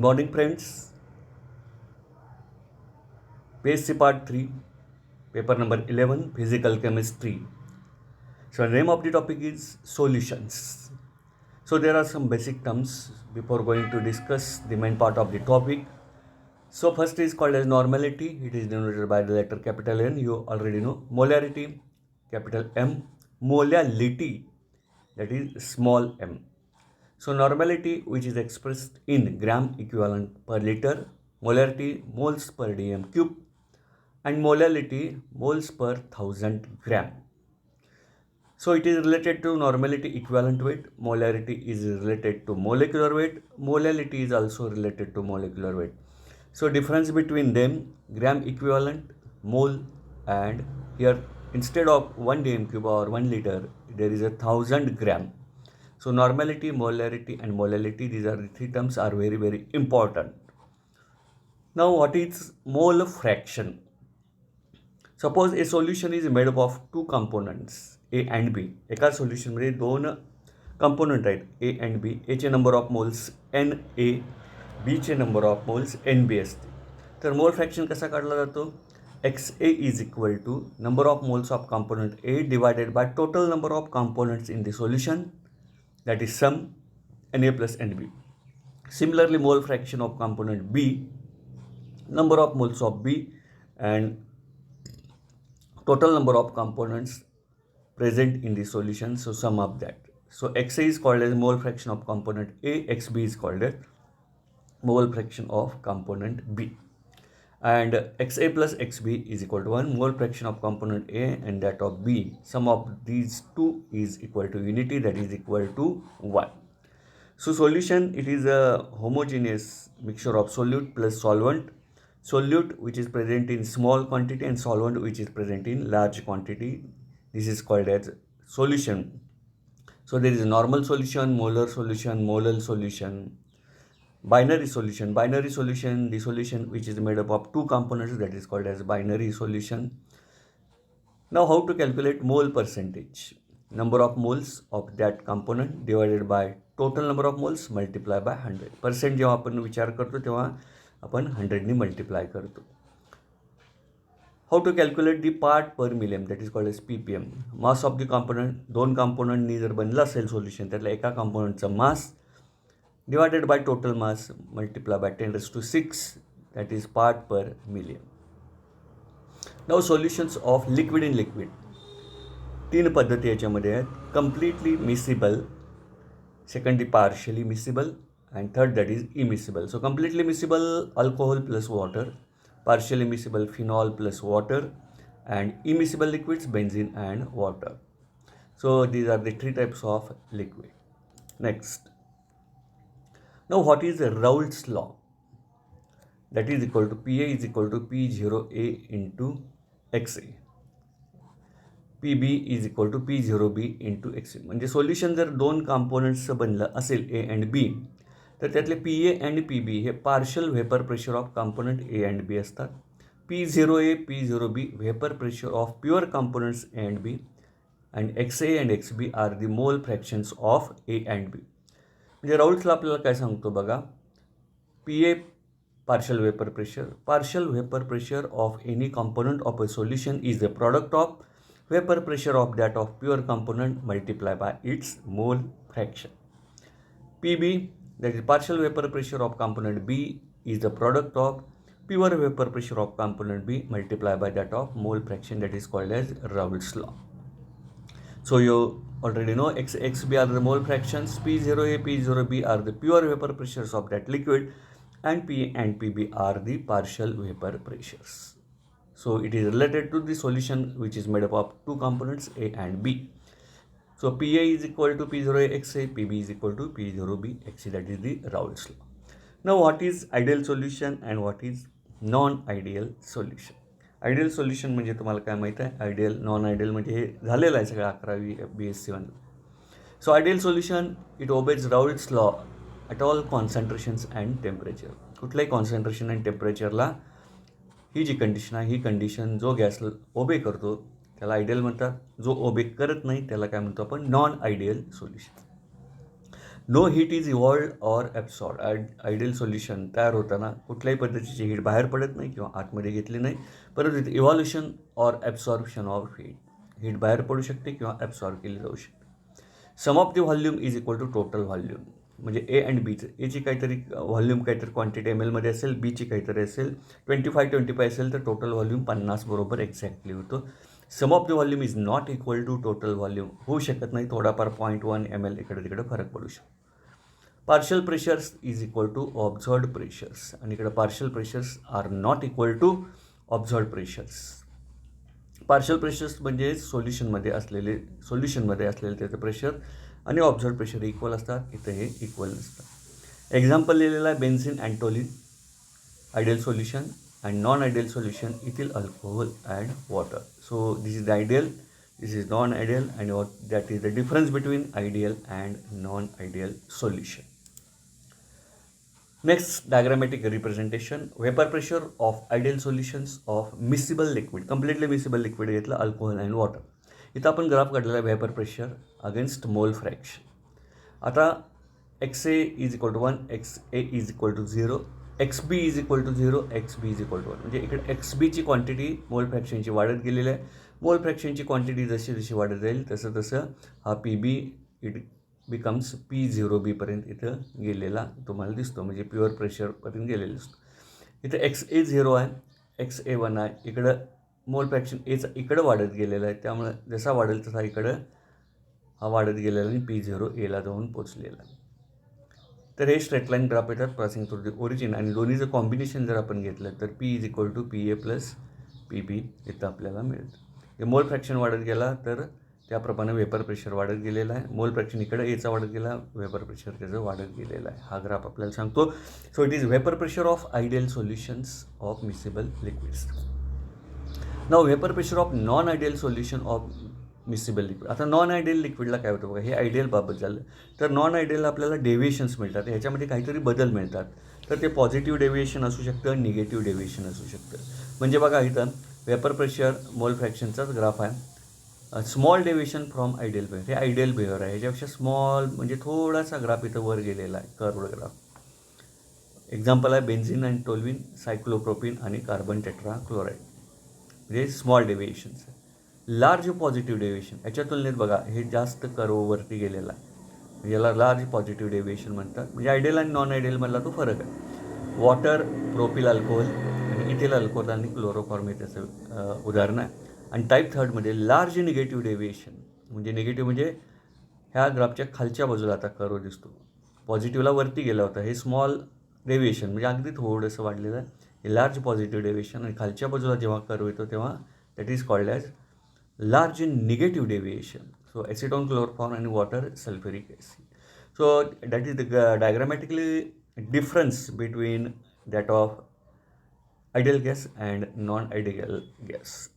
morning, friends. PSC Part 3, paper number 11, Physical Chemistry. So, the name of the topic is solutions. So, there are some basic terms before going to discuss the main part of the topic. So, first is called as normality. It is denoted by the letter capital N. You already know. Molarity, capital M. Molality, that is small m. So, normality, which is expressed in gram equivalent per liter, molarity, moles per dm cube, and molality, moles per 1000 gram. So, it is related to normality equivalent weight, molarity is related to molecular weight, molality is also related to molecular weight. So, difference between them, gram equivalent, mole, and here instead of 1 dm cube or 1 liter, there is 1000 gram. So, normality, molarity, and molality, these are the three terms are very, very important. Now, what is mole fraction? Suppose a solution is made up of two components, A and B. एका सोल्युशनमध्ये दोन component आहेत, A and B. A चे number of moles Na, B चे number of moles Nb असते. तर mole fraction कसा काढला जातो? XA is equal to number of moles of component A divided by total number of components in the solution, that is sum Na plus Nb. Similarly, mole fraction of component B, number of moles of B and total number of components present in the solution, so sum of that. So XA is called as mole fraction of component A, XB is called as mole fraction of component B. And XA plus XB is equal to 1, mole fraction of component A and that of B. Sum of these two is equal to unity, that is equal to 1. So solution, it is a homogeneous mixture of solute plus solvent. Solute which is present in small quantity and solvent which is present in large quantity. This is called as solution. So there is normal solution, molar solution, molal solution, binary solution. Binary solution, the solution which is made up of two components, that is called as binary solution. Now how to calculate mole percentage? Number of moles of that component divided by total number of moles multiply by 100. Percent जेव्हा आपण विचार करतो तेव्हा आपण 100 ने multiply करतो. How to calculate the part per million, that is called as PPM. Mass of the component, दोन कॉम्पोनंटनी जर बनलं असेल सोल्युशन, त्यातल्या एका कॉम्पोनंटचं mass divided by total mass multiply by 10⁶, that is part per million. Now solutions of liquid in liquid. तीन पद्धती याच्यामध्ये आहेत. Completely miscible, second the partially miscible, and third that is immiscible. So completely miscible, alcohol plus water, partially miscible, phenol plus water, and immiscible liquids, benzene and water. So these are the three types of liquid. Next, now what is Raoult's law? That is equal to Pa is equal to P0A into XA. PB is equal to P0B into XA. म्हणजे solution जर दोन कॉम्पोनंट्सचं बनलं असेल A and B, तर त्यातले PA and PB हे partial vapour pressure of component A and B असतात. P0A, P0B vapour pressure of pure components A and B, and XA and XB are the mole fractions of A and B. म्हणजे राऊल्ट्सला आपल्याला काय सांगतो बघा, PA partial vapor pressure of any component of a solution is the product of vapor pressure of that of pure component multiplied by its mole fraction. PB, that is partial vapor pressure of component B, is the product of pure vapor pressure of component B multiplied by that of mole fraction, that is called as Raoult's law. So you already know XB are the mole fractions, P0A, P0B are the pure vapor pressures of that liquid, and P and PB are the partial vapor pressures. So it is related to the solution which is made up of two components A and B. So PA is equal to P0A XA, PB is equal to P0B XA, that is the Raoult's law. Now what is ideal solution and what is non-ideal solution? Ideal solution म्हणजे तुम्हाला काय माहीत आहे, ideal non ideal म्हणजे हे झालेलं आहे सगळं 11वी BSc 1. So ideal solution, it obeys Raoult's law at all concentrations and temperature. कुठल्याही कॉन्सन्ट्रेशन अँड टेम्परेचरला ही जी कंडिशन आहे, ही कंडिशन जो गॅस ओबे करतो त्याला आयडियल म्हणतात, जो ओबे करत नाही त्याला काय म्हणतो आपण, non ideal solution. No heat is evolved or absorb. Ideal solution तयार होताना कुठल्याही पद्धतीची हीट बाहेर पडत नाही किंवा आतमध्ये घेतली नाही, परंतु इथे evolution or absorption of heat बाहेर पडू शकते किंवा ॲब्सॉर्ब केली जाऊ शकते. Sum of the volume is equal to total volume. म्हणजे ए अँड बीचं, एची काहीतरी व्हॉल्यूम काहीतरी क्वांटिटी एम एलमध्ये असेल, बीची काहीतरी असेल 25 असेल, तर टोटल व्हॉल्यूम 50 बरोबर एक्झॅक्टली होतं. Sum of the volume is not equal to total volume होऊ शकत नाही, थोडाफार 0.1 ml इकडे तिकडे फरक पडू शकतो. Partial pressures is equal to observed pressures, आणि इकडे partial pressures are not equal to observed pressures. Partial pressures म्हणजे सोल्युशनमध्ये असलेले त्याचं प्रेशर आणि ऑब्झर्व्ड प्रेशर इक्वल असतात, इथं हे इक्वल नसतात. एक्झाम्पल लिहिलेलं आहे benzene and toluene, ideal solution, and non ideal solution ethyl alcohol and water. So this is ideal, this is non ideal, and that is the difference between ideal and non ideal solution. Next, diagrammatic representation. Vapour pressure of ideal solutions of miscible liquid, completely miscible liquid घेतलं, alcohol and water. इथं आपण graph काढलेला आहे vapour pressure against mole fraction. आता XA is equal to 1, XA is equal to 0, XB is equal to 0, XB is equal to 1. म्हणजे इकडे XBची quantity मोल फ्रॅक्शनची वाढत गेलेली आहे. मोल फ्रॅक्शनची क्वांटिटी जशी जशी वाढत जाईल तसं तसं हा PB इट बिकम्स P0B पर्यंत इथं गेलेला तुम्हाला दिसतो, म्हणजे प्युअर प्रेशरपर्यंत गेलेला दिसतो. इथं XA 0 आहे, XA 1 आहे. इकडं मोल फ्रॅक्शन एचा इकडं वाढत गेलेला आहे, त्यामुळे जसा वाढेल तसा इकडं हा वाढत गेलेला आणि P0 एला जाऊन पोचलेला. तर हे स्ट्रेट लाईन ग्राफ येतात पासिंग थ्रू द ओरिजिन, आणि दोन्हीचं कॉम्बिनेशन जर आपण घेतलं तर P is equal to PA plus PB इथं आपल्याला मिळतं. हे मोल फ्रॅक्शन वाढत गेला तर त्याप्रमाणे वेपर प्रेशर वाढत गेलेला आहे. मोल फ्रॅक्शन इकडे एचा वाढत गेला, वेपर प्रेशर त्याचं वाढत गेलेलं आहे. हा ग्राफ आपल्याला सांगतो. So it is vapour pressure of ideal solutions of miscible liquids. Now vapour pressure of non ideal solution of miscible liquid. आता नॉन आयडियल लिक्विडला काय होतं बघा, हे आयडियल बाबत झालं. तर नॉन आयडियल आपल्याला डेव्हिएशन्स मिळतात, ह्याच्यामध्ये काहीतरी बदल मिळतात. तर ते पॉझिटिव्ह डेव्हिएशन असू शकतं, निगेटिव्ह डेव्हिएशन असू शकतं. म्हणजे बघा इथं वेपर प्रेशर मोल फ्रॅक्शनचाच ग्राफ आहे. Small deviation from ideal behaviour, हे आयडियल बिहेवियर आहे. ह्याच्यापेक्षा स्मॉल म्हणजे थोडासा ग्राफ इथं वर गेलेला आहे, कर्व्ड ग्राफ. एक्झाम्पल आहे बेन्झिन अँड टोल्विन, सायक्लोप्रोपिन आणि कार्बन टेट्राक्लोराईड, म्हणजे small deviations. Large positive deviation याच्या तुलनेत बघा हे जास्त कर्ववरती गेलेला आहे, याला लार्ज पॉझिटिव्ह डेव्हिएशन म्हणतात. म्हणजे आयडियल आणि नॉन आयडियलमधला तो फरक आहे. वॉटर, प्रोपिल अल्कोहोल आणि इथिल अल्कोहोल आणि क्लोरोफॉर्म हे त्याचं उदाहरण आहे. आणि टाईप थर्डमध्ये लार्ज निगेटिव्ह डेव्हिएशन, म्हणजे निगेटिव्ह म्हणजे ह्या ग्राफच्या खालच्या बाजूला आता कर्व दिसतो, पॉझिटिव्हला वरती गेला होता, हे स्मॉल डेव्हिएशन म्हणजे अगदी थोडंसं वाढलेलं आहे. हे लार्ज पॉझिटिव्ह डेव्हिएशन, आणि खालच्या बाजूला जेव्हा कर्व येतो तेव्हा that is called as large negative deviation. So acetone, chloroform आणि water, sulphuric acid. So that is the diagrammatically difference between that of ideal gas and non ideal gas.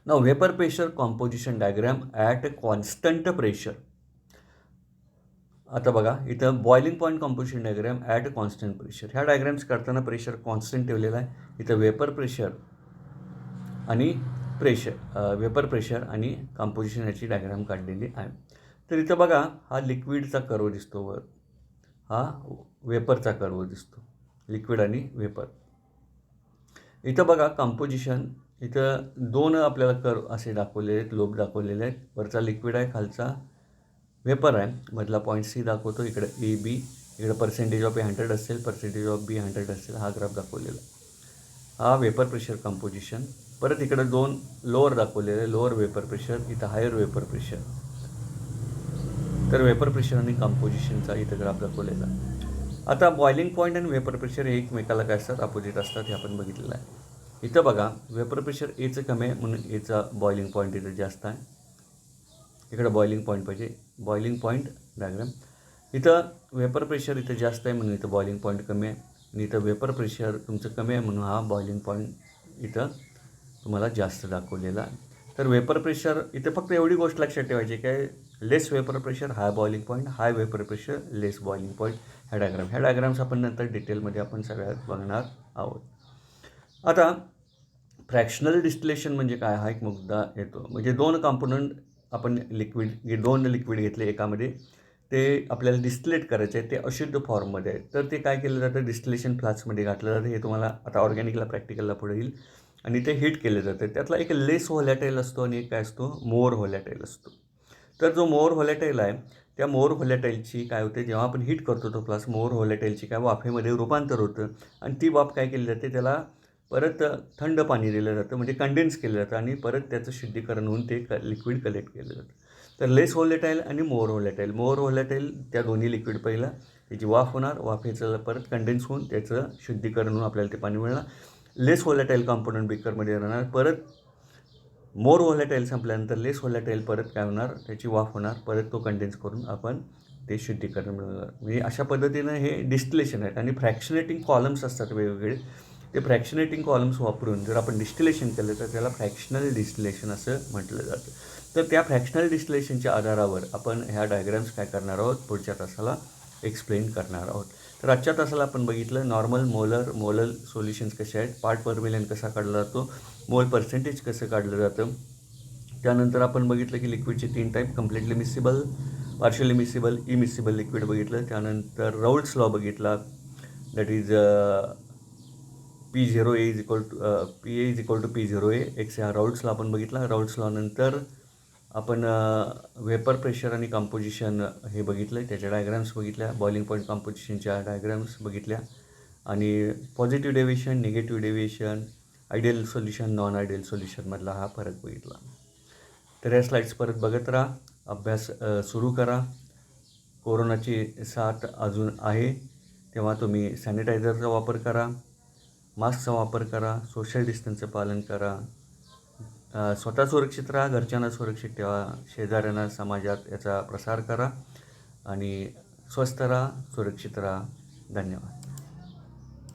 Now vapour pressure composition diagram at constant pressure. आता बघा इथं boiling point composition diagram at constant pressure. ह्या diagrams करताना pressure constant ठेवलेला आहे. इथं vapour pressure आणि vapour pressure आणि कॉम्पोजिशन याची डायग्राम काढलेली आहे. तर इथं बघा हा लिक्विडचा कर्व दिसतो वर, हा वेपरचा कर्व दिसतो, लिक्विड आणि वेपर. इथं बघा कॉम्पोजिशन, इथं दोन आपल्याला कर्व असे दाखवलेले आहेत, लोब दाखवलेले आहेत. वरचा लिक्विड आहे, खालचा वेपर आहे. मधला पॉईंट C दाखवतो, इकडे AB, इकडे पर्सेंटेज ऑफ A 100 असेल, पर्सेंटेज ऑफ B 100 असेल. हा ग्राफ दाखवलेला आहे. हा वेपर प्रेशर कॉम्पोजिशन. परत इकडे दोन लोअर दाखवलेले, लोअर वेपर प्रेशर, इथं हायर वेपर प्रेशर. तर वेपर प्रेशर आणि कॉम्पोजिशनचा इथं ग्राफ दाखवलेला. आता बॉइलिंग पॉईंट आणि वेपर प्रेशर हे एकमेकाला काय असतात, अपोजिट असतात, हे आपण बघितलेलं आहे. इथं बघा वेपर प्रेशर एचं कमी आहे म्हणून एचा बॉइलिंग पॉईंट इथं जास्त आहे. इकडे बॉइलिंग पॉईंट पाहिजे, बॉइलिंग पॉईंट डायग्राम. इथं वेपर प्रेशर इथं जास्त आहे म्हणून इथं बॉइलिंग पॉईंट कमी आहे, आणि इथं वेपर प्रेशर तुमचं कमी आहे म्हणून हा बॉइलिंग पॉईंट इथं तुम्हाला जास्त दाखवलेला आहे. तर वेपर प्रेशर इथं फक्त एवढी गोष्ट लक्षात ठेवायची काय, लेस वेपर प्रेशर हाय बॉइलिंग पॉईंट, हाय वेपर प्रेशर लेस बॉइलिंग पॉईंट. ह्या डायग्राम्स आपण नंतर डिटेलमध्ये आपण सगळ्यात बघणार आहोत. आता फ्रॅक्शनल डिस्टिलेशन म्हणजे काय, हा एक मुद्दा येतो. म्हणजे दोन कॉम्पोनंट आपण दोन लिक्विड घेतले एकामध्ये, ते आपल्याला डिस्टिलेट करायचं आहे, ते अशुद्ध फॉर्ममध्ये आहे. तर ते काय केलं जातं, डिस्टिलेशन फ्लास्कमध्ये घातलं जातं. हे तुम्हाला आता ऑर्गॅनिकला प्रॅक्टिकलला पुढे येईल. आणि ते हीट केले जाते. त्यातला एक लेस व्हॉलॅटाईल असतो आणि एक काय असतो, मोर व्हॉलॅटाईल असतो. तर जो मोर व्हॉलॅटाईल आहे, त्या मोर व्हॉलॅटाईलची काय होते, जेव्हा आपण हीट करतो तो फ्लास्क, मोर व्हॉलॅटाईलची काय वाफेमध्ये रूपांतर होतं आणि ती वाफ काय केली जाते, त्याला परत थंड पाणी दिलं जातं, म्हणजे कंडेन्स केलं जातं आणि परत त्याचं शुद्धीकरण होऊन ते लिक्विड कलेक्ट केलं जातं. तर लेस व्हॉलॅटाईल आणि मोर व्हॉलॅटाईल. मोर व्हॉलॅटाईल त्या दोन्ही लिक्विड पहिला त्याची वाफ होणार, वाफेचं परत कंडेन्स होऊन त्याचं शुद्धीकरण होऊन आपल्याला ते पाणी मिळणार. लेस व्हॉलॅटाईल कॉम्पोनंट बिकरमध्ये राहणार. परत मोर व्हॉलॅटाईल संपल्यानंतर लेस व्हॉलॅटाईल परत काय होणार, त्याची वाफ होणार, परत तो कंडेन्स करून आपण ते शुद्धीकरण मिळणार. म्हणजे अशा पद्धतीनं हे डिस्टिलेशन आहेत. आणि फ्रॅक्शनेटिंग कॉलम्स असतात वेगवेगळे. ते फ्रॅक्शनेटिंग कॉलम्स वापरून जर आपण डिस्टिलेशन केलं तर त्याला फ्रॅक्शनल डिस्टिलेशन असं म्हटलं जातं. तर त्या फ्रॅक्शनल डिस्टिलेशनच्या आधारावर आपण ह्या डायग्राम्स काय करणार आहोत, पुढच्या तासाला एक्सप्लेन करणार आहोत. तर आजच्या तासाला आपण बघितलं नॉर्मल, मोलर सोल्युशन्स कसे आहेत, पार्ट पर मिलियन कसा काढला जातो, मोल पर्सेंटेज कसं काढलं जातं. त्यानंतर आपण बघितलं की लिक्विडचे 3 type, completely miscible, partially miscible, immiscible liquid बघितलं. त्यानंतर राऊल्ट्स लॉ बघितला, that is P0A is equal to PA is equal to P0A X, हा राऊल्ट्स लॉ आपण बघितला. राऊल्ट्स लॉ नंतर आपण वेपर प्रेशर आणि कंपोजिशन हे बघितलं, त्याच्या डायग्राम्स बघितल्या, बॉइलिंग पॉईंट कंपोजिशनच्या डायग्राम्स बघितल्या आणि positive deviation, negative deviation, ideal solution, non ideal सोल्युशनमधला हा फरक बघितला. तर या स्लाईड्स परत बघत राहा, अभ्यास सुरू करा. कोरोनाची साथ अजून आहे, तेव्हा तुम्ही सॅनिटायझरचा वापर करा, मास्कचा वापर करा, सोशल डिस्टन्सचं पालन करा, स्वतः सुरक्षित राहा, घरच्यांना सुरक्षित ठेवा, शेजाऱ्यांना, समाजात याचा प्रसार करा आणि स्वस्थ राहा, सुरक्षित राहा. धन्यवाद.